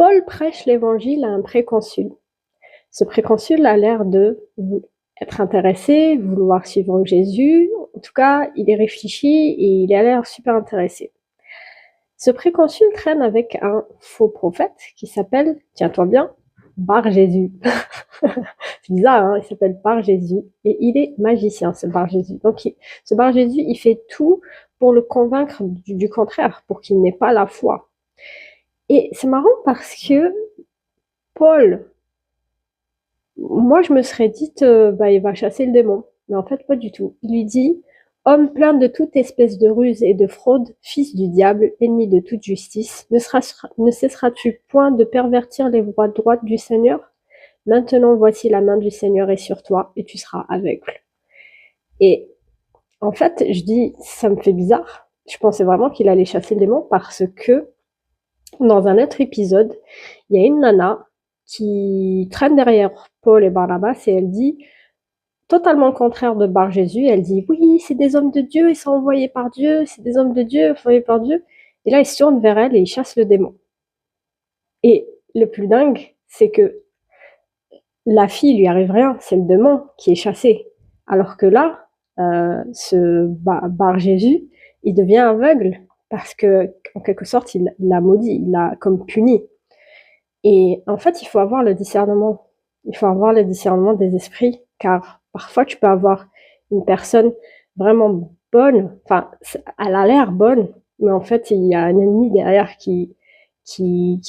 Paul prêche l'évangile à un préconsul. Ce préconsul a l'air de être intéressé, vouloir suivre Jésus. En tout cas, il est réfléchi et il a l'air super intéressé. Ce préconsul traîne avec un faux prophète qui s'appelle, tiens-toi bien, Bar Jésus. C'est bizarre, hein, il s'appelle Bar Jésus et il est magicien, ce Bar Jésus. Donc, ce Bar Jésus, il fait tout pour le convaincre du contraire, pour qu'il n'ait pas la foi. Et c'est marrant parce que Paul, moi je me serais dit, il va chasser le démon. Mais en fait, pas du tout. Il lui dit, homme plein de toute espèce de ruse et de fraude, fils du diable, ennemi de toute justice, ne cesseras-tu point de pervertir les voies droites du Seigneur? Maintenant voici la main du Seigneur est sur toi et tu seras aveugle. Et en fait, je dis, ça me fait bizarre. Je pensais vraiment qu'il allait chasser le démon parce que dans un autre épisode, il y a une nana qui traîne derrière Paul et Barnabas et elle dit, totalement le contraire de Bar Jésus, elle dit oui, c'est des hommes de Dieu, ils sont envoyés par Dieu, c'est des hommes de Dieu, envoyés par Dieu. Et là, il se tourne vers elle et il chasse le démon. Et le plus dingue, c'est que la fille, il lui arrive rien, c'est le démon qui est chassé. Alors que là, ce Bar Jésus, il devient aveugle parce que, en quelque sorte, il l'a maudit, il l'a comme puni. Et en fait, il faut avoir le discernement. Il faut avoir le discernement des esprits, car parfois tu peux avoir une personne vraiment bonne, enfin, elle a l'air bonne, mais en fait, il y a un ennemi derrière qui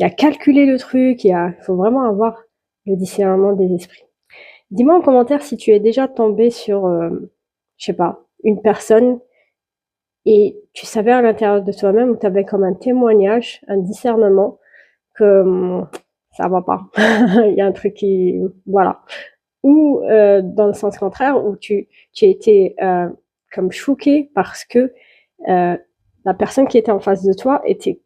a calculé le truc, il faut vraiment avoir le discernement des esprits. Dis-moi en commentaire si tu es déjà tombé sur, je sais pas, une personne et tu savais à l'intérieur de toi-même ou tu avais comme un témoignage, un discernement que ça va pas. Il y a un truc qui, voilà. Ou dans le sens contraire, où tu as été comme choqué parce que la personne qui était en face de toi était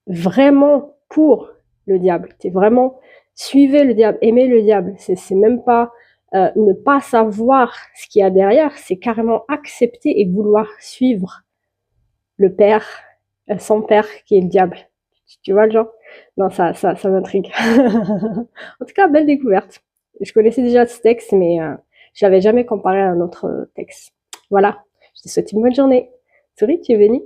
vraiment pour le diable. T'es vraiment suivez le diable, aimez le diable. C'est même pas ne pas savoir ce qu'il y a derrière, c'est carrément accepter et vouloir suivre le père, son père qui est le diable. Tu vois le genre? Non, ça m'intrigue. En tout cas, belle découverte. Je connaissais déjà ce texte, mais je l'avais jamais comparé à un autre texte. Voilà. Je te souhaite une bonne journée. Souris, tu es bénie.